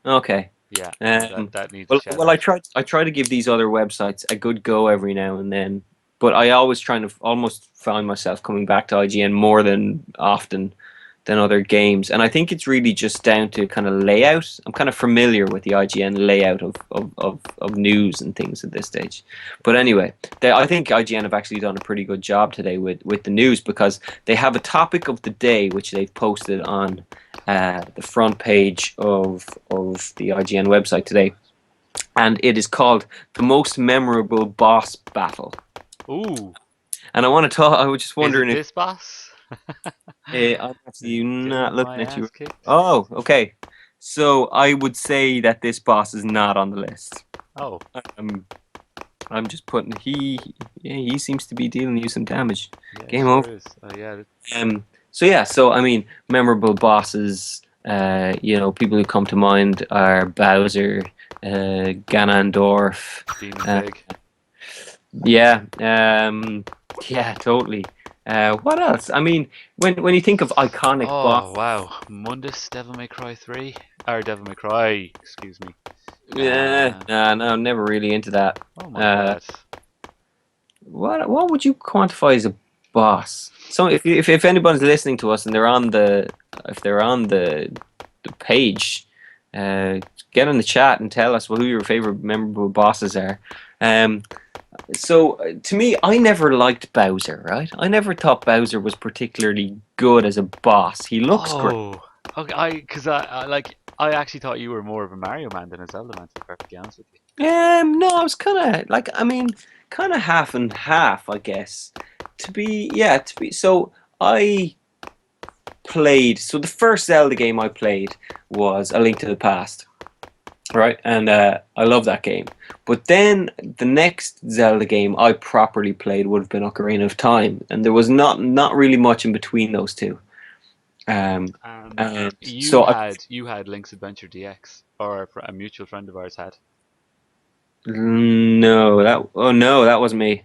Okay. Yeah, Um, that needs a shout well, out. I try to give these other websites a good go every now and then, but I always try to almost find myself coming back to IGN more than often than other games, and I think it's really just down to kind of layout. I'm kind of familiar with the IGN layout of news and things at this stage, but anyway, I think IGN have actually done a pretty good job today with the news because they have a topic of the day which they've posted on the front page of the IGN website today, and it is called the most memorable boss battle. Ooh, And I want to talk. I was just is it wondering if this boss? I'm actually not Getting my looking at you. ass kicked. Oh, okay. So I would say that this boss is not on the list. Oh, Um, I'm just putting yeah, he seems to be dealing you some damage. yeah, Game over. sure is. Oh, yeah, So yeah, so I mean, memorable bosses. People who come to mind are Bowser, Ganondorf. Demon Uh, Pig. yeah, yeah, totally. What else? I mean, when you think of iconic Oh, boss, wow. Mundus, Devil May Cry 3? Or Devil May Cry, excuse me. yeah, nah, no, never really into that. Oh my Uh, god. what would you quantify as a boss? So if anybody's listening to us and they're on the if they're on the page, uh, get in the chat and tell us who your favorite memorable bosses are. Um, to me, I never liked Bowser. Right? I never thought Bowser was particularly good as a boss. He looks great. Oh, okay. Because I actually thought you were more of a Mario man than a Zelda man, to be perfectly honest with you. No, I was kind of like, I mean, kind of half and half, I guess. So I played. So the first Zelda game I played was A Link to the Past, right? And I love that game. But then the next Zelda game I properly played would have been Ocarina of Time, and there was not really much in between those two. Um, and You so I had Link's Adventure DX, or a mutual friend of ours had. no, that wasn't me.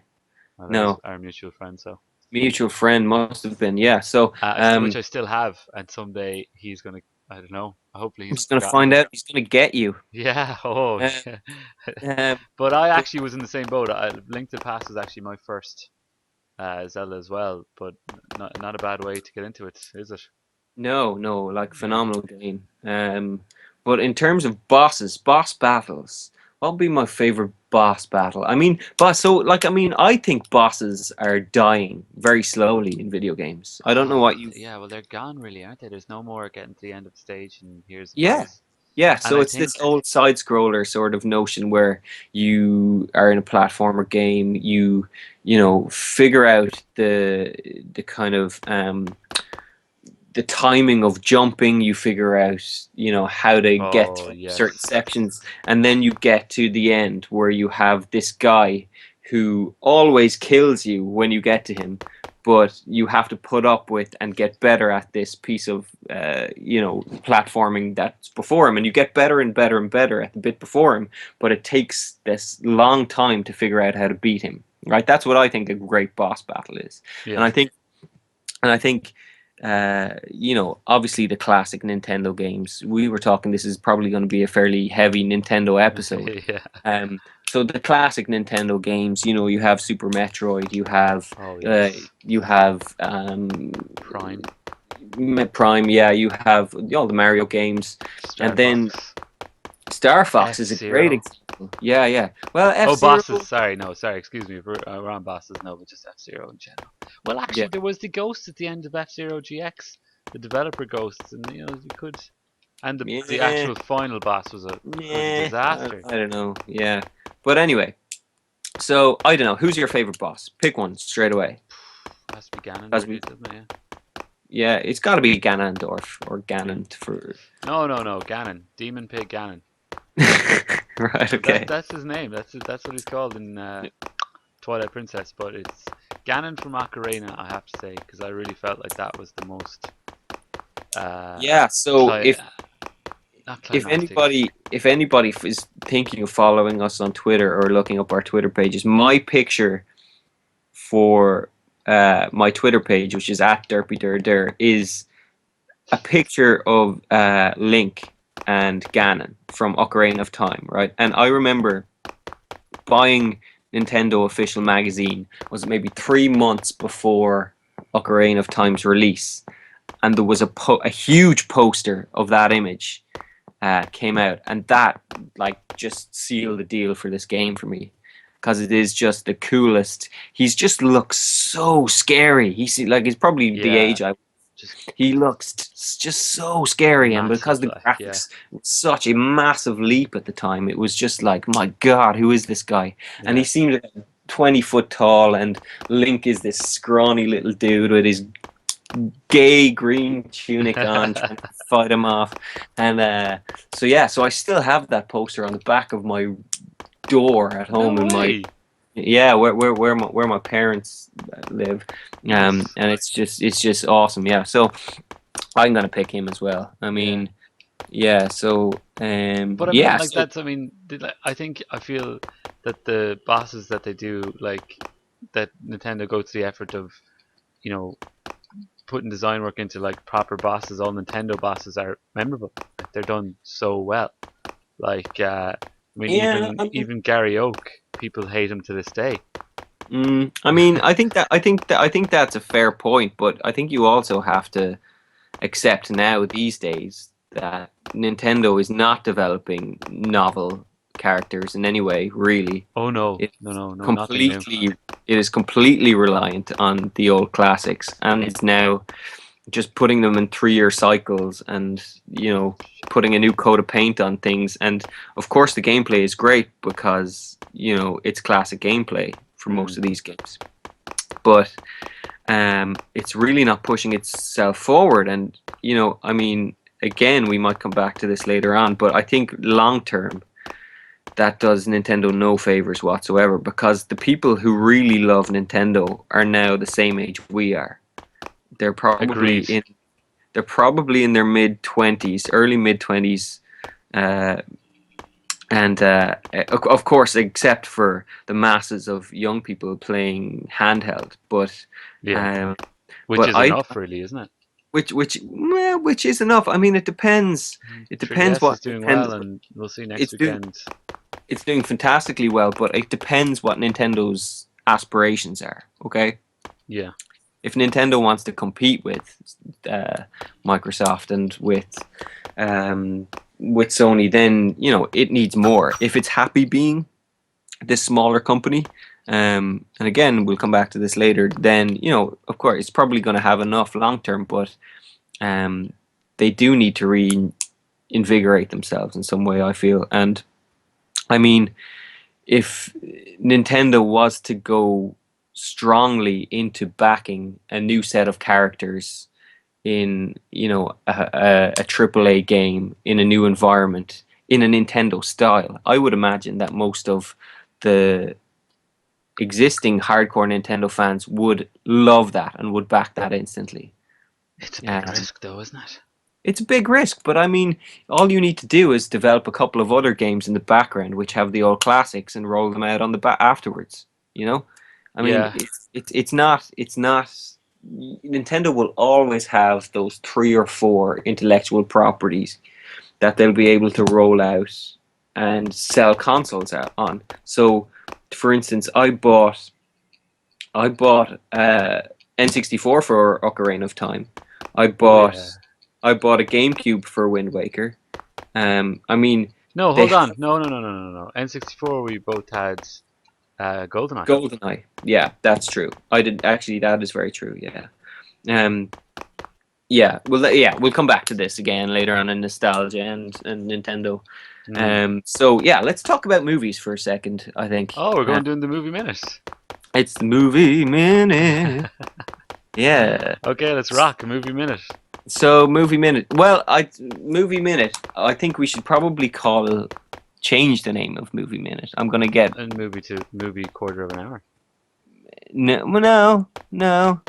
Well, that was No, our mutual friend, so mutual friend must have been, yeah. So which I still have, and someday he's gonna. I don't know. Hopefully he's he's gonna forgotten. find out. He's gonna get you. Yeah. Oh, Uh, yeah. um, But I but actually was in the same boat. Link to the Past was actually my first Zelda as well, but not a bad way to get into it, is it? no, like Yeah. phenomenal game. But in terms of boss battles, what would be my favorite boss battle? I mean, I think bosses are dying very slowly in video games. I don't know Oh, what you. yeah. Well, they're gone, really, aren't they? There's no more getting to the end of the stage and here's the Yeah, boss. yeah. And So I it's this think, old side scroller sort of notion where you are in a platformer game. You figure out the kind of the timing of jumping, you figure out how to get oh through certain yes, sections, and then you get to the end where you have this guy who always kills you when you get to him, but you have to put up with and get better at this piece of platforming that's before him, and you get better and better and better at the bit before him, but it takes this long time to figure out how to beat him. Right, that's what I think a great boss battle is. and yeah, i think and I think, obviously the classic Nintendo games. We were talking. This is probably going to be a fairly heavy Nintendo episode. yeah. So the classic Nintendo games. You have Super Metroid. Oh Uh, yes, you have Prime, Prime. Yeah, you have all the Mario games, and Star then Fox, Star Fox F is a great Zero. example. Yeah, yeah. Well, F Oh, Zero. bosses. Sorry, no, sorry. Excuse me. We're on bosses. No, but just F Zero in general. Well, Yeah, actually, there was the ghost at the end of F Zero GX, the developer ghosts, and you could, and the yeah, actual final boss was a yeah. disaster. I don't know. Yeah, but anyway. So I don't know. Who's your favorite boss? Pick one straight away. Has to be Ganon, As really, we, doesn't it? Yeah. yeah, it's got to be Ganondorf or Yeah. Ganon for. No, no, no. Ganon, Demon Pig Ganon. Right. That's Okay. that's his name. That's what he's called in Twilight Princess. But it's Ganon from Ocarina, I have to say, because I really felt like that was the most uh, Yeah. So cli- if not if climactic. anybody is thinking of following us on Twitter or looking up our Twitter pages, my picture for my Twitter page, which is at derpyderder, is a picture of Link. and Ganon from Ocarina of Time, right? And I remember buying Nintendo official magazine, was it maybe 3 months before Ocarina of Time's release, and there was a huge poster of that image came out, and that like just sealed the deal for this game for me, because it is just the coolest. He's just looks so scary. He's probably the Yeah, age I. just He looks just so scary, and because massive, the like, yeah, graphics was such a massive leap at the time, it was just like, my God, who is this guy? And he yeah. seemed like 20 foot tall, and Link is this scrawny little dude with his gay green tunic on, trying to fight him off. And so yeah, so I still have that poster on the back of my door at home No in my way. yeah, where my parents live, Nice. and it's just awesome. Yeah, so I'm gonna pick him as well. I Yeah. mean, yeah. So But I mean, yeah. like So that's. I mean, I feel that the bosses that they do, like that Nintendo go to the effort of, you know, putting design work into like proper bosses. All Nintendo bosses are memorable. Like, they're done so well. Like, I mean, yeah, even Gary Oak, people hate him to this day. I mean, I think that's a fair point, but I think you also have to accept now these days that Nintendo is not developing novel characters in any way, really. Oh no, It's no, no, no, nothing new. completely it is completely reliant on the old classics, and it's now just putting them in 3 year cycles, and putting a new coat of paint on things. And of course the gameplay is great because it's classic gameplay for most Mm. of these games, but it's really not pushing itself forward. And I mean, again, we might come back to this later on, but I think long term that does Nintendo no favors whatsoever, because the people who really love Nintendo are now the same age we are. They're probably Agreed. in they're probably in their mid 20s, early mid 20s, uh, and of course, except for the masses of young people playing handheld. But Yeah, um, which but is I enough, really, isn't it? which is enough. I mean, it depends. It depends 3DS is what doing Nintendo. well, and we'll see next It's doing weekend. it's doing fantastically well, but it depends what Nintendo's aspirations are. Okay, Yeah, if Nintendo wants to compete with uh, Microsoft and with Sony, then it needs more. If it's happy being this smaller company, and again we'll come back to this later, then of course it's probably going to have enough long term, but um, they do need to reinvigorate themselves in some way, I feel. And I mean, if Nintendo was to go strongly into backing a new set of characters in a AAA game in a new environment in a Nintendo style, I would imagine that most of the existing hardcore Nintendo fans would love that and would back that instantly. it's a big Um, risk, though, isn't it? it's a big risk, but I mean, all you need to do is develop a couple of other games in the background which have the old classics and roll them out on the back afterwards. I mean, Yeah, it's not. Nintendo will always have those 3 or 4 intellectual properties that they'll be able to roll out and sell consoles out on. So, for instance, I bought N64 for Ocarina of Time. I oh bought yeah. I bought a GameCube for Wind Waker. I mean, No, they hold have on. No, no, no, no, no, no. N64, we both had GoldenEye. GoldenEye. Yeah, that's true. I did actually. That is very true. Yeah. Um. Yeah. Well. Yeah. We'll come back to this again later on in nostalgia and Nintendo. Mm. So yeah, let's talk about movies for a second. I think Oh, we're going doing the movie minute. it's the movie minute. Yeah. Okay, let's rock a movie minute. So movie minute. Well, movie minute. I think we should probably change the name of movie minute. I'm gonna get And movie quarter of an hour. no, no, no.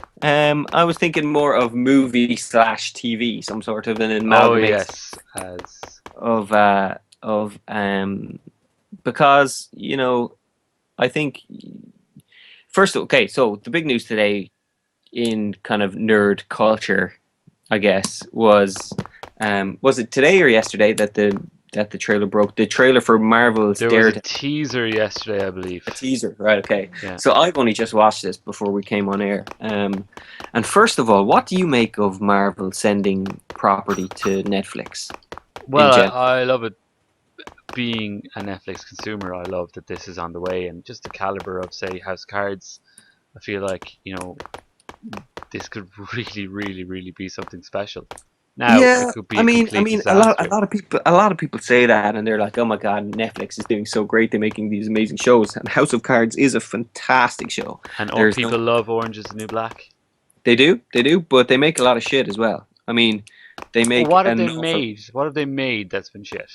I was thinking more of movie slash TV, some sort of an Oh amalgamation yes, as of because I think first, okay. So the big news today in kind of nerd culture, I guess, was Was it today or yesterday that the trailer broke? The trailer for Marvel's There was a Daredevil. teaser yesterday, I believe. A teaser, right? Okay. Yeah. So I've only just watched this before we came on air. And first of all, what do you make of Marvel sending property to Netflix in Well, general? I love it. Being a Netflix consumer, I love that this is on the way, and just the caliber of, say, House of Cards. I feel like, this could really, really, really be something special. Now, it Yeah, could be I a mean, complete a disaster. lot of people say that, and they're like, "Oh my God, Netflix is doing so great; they're making these amazing shows." And House of Cards is a fantastic show. And There's no, people love Orange is the New Black. they do, but they make a lot of shit as well. I mean, they Well, make what have they an awful. made? What have they made that's been shit?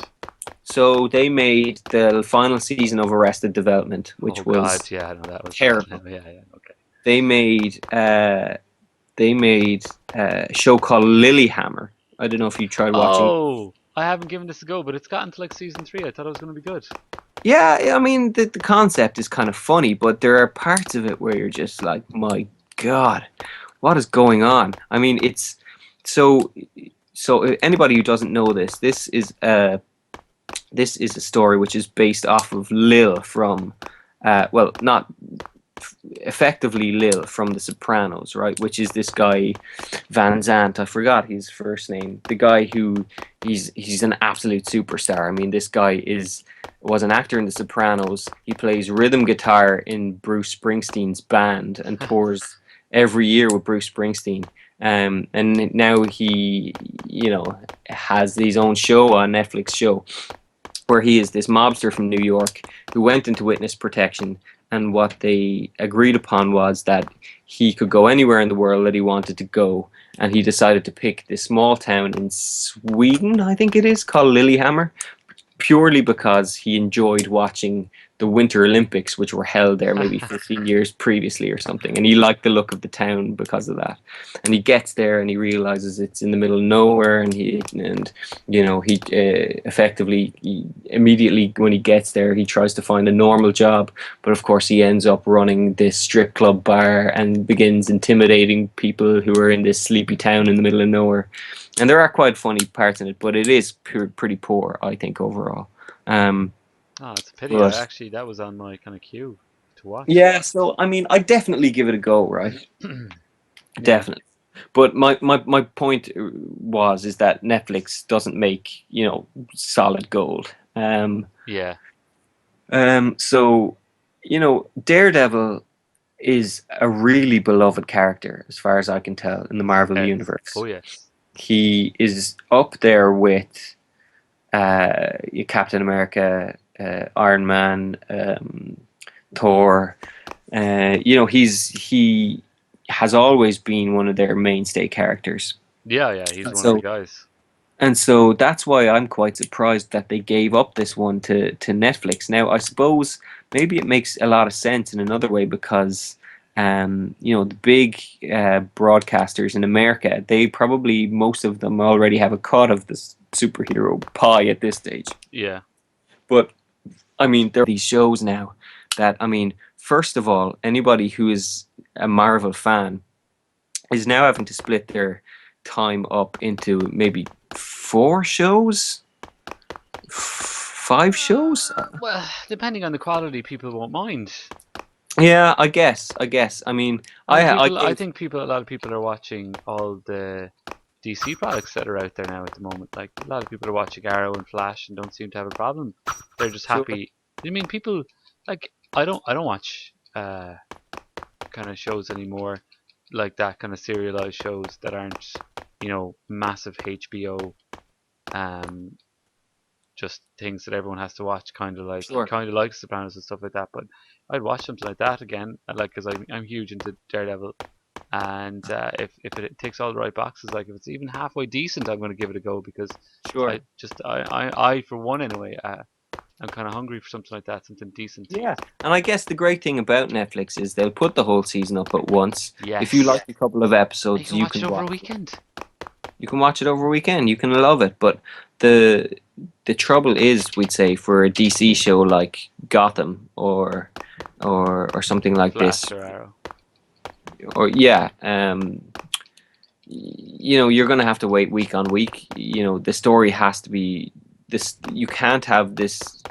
So they made the final season of Arrested Development, Oh which God, was yeah, no, that was bad. terrible. Yeah, yeah, okay. They made a show called Lilyhammer. I don't know if you tried watching. Oh, I haven't given this a go, but it's gotten to like season 3. I thought it was going to be good. Yeah, I mean the concept is kind of funny, but there are parts of it where you're just like, my God, what is going on? I mean, it's so anybody who doesn't know this, this is a story which is based off of Lil from, well, not effectively Lil from The Sopranos, right? Which is this guy Van Zant. I forgot his first name. The guy who he's an absolute superstar. I mean, this guy was an actor in The Sopranos. He plays rhythm guitar in Bruce Springsteen's band and tours every year with Bruce Springsteen. And now he, has his own show on Netflix show where he is this mobster from New York who went into witness protection, and what they agreed upon was that he could go anywhere in the world that he wanted to go, and he decided to pick this small town in Sweden, I think it is, called Lillehammer, purely because he enjoyed watching the Winter Olympics, which were held there maybe 15 years previously or something. And he liked the look of the town because of that. And he gets there and he realizes it's in the middle of nowhere. And he effectively, immediately when he gets there, he tries to find a normal job. But of course, he ends up running this strip club bar and begins intimidating people who are in this sleepy town in the middle of nowhere. And there are quite funny parts in it, but it is pretty poor, I think, overall. Oh, it's a pity. But That was on my kind of queue to watch. yeah, so I mean, I definitely give it a go, right? Yeah, Definitely. But my point is that Netflix doesn't make solid gold. yeah. So Daredevil is a really beloved character as far as I can tell in the Marvel Yes. universe. Oh, yes. He is up there with Captain America, Iron Man, Thor. He has always been one of their mainstay characters. Yeah, yeah. He's And one of the so guys. and so that's why I'm quite surprised that they gave up this one to Netflix. Now I suppose maybe it makes a lot of sense in another way because the big broadcasters in America, they probably most of them already have a cut of this superhero pie at this stage. Yeah. But I mean, there are these shows now that, I mean, first of all, anybody who is a Marvel fan is now having to split their time up into maybe 4 shows, 5 shows. Well, depending on the quality, people won't mind. Yeah, I guess. I mean, I think a lot of people are watching all the DC products that are out there now at the moment. Like a lot of people are watching Arrow and Flash and don't seem to have a problem. They're just so happy. I mean, people like I don't watch kind of shows anymore, like that kind of serialized shows that aren't massive HBO um just things that everyone has to watch, sure. kind of like Sopranos and stuff like that. But I'd watch something like that again, like because I'm huge into Daredevil, and if it ticks all the right boxes, like if it's even halfway decent, I'm going to give it a go because Sure. I for one anyway, I'm kind of hungry for something like that, something decent. Yeah, and I guess the great thing about Netflix is they'll put the whole season up at once. Yes, If you like a couple of you episodes, can you watch can it over a watch. weekend. You can watch it over a weekend. You can love it. But the trouble is, we'd say, for a DC show like Gotham or something like Flash this, or Arrow. or yeah, you know, you're going to have to wait week on week. You know, the story has to be this. You can't have this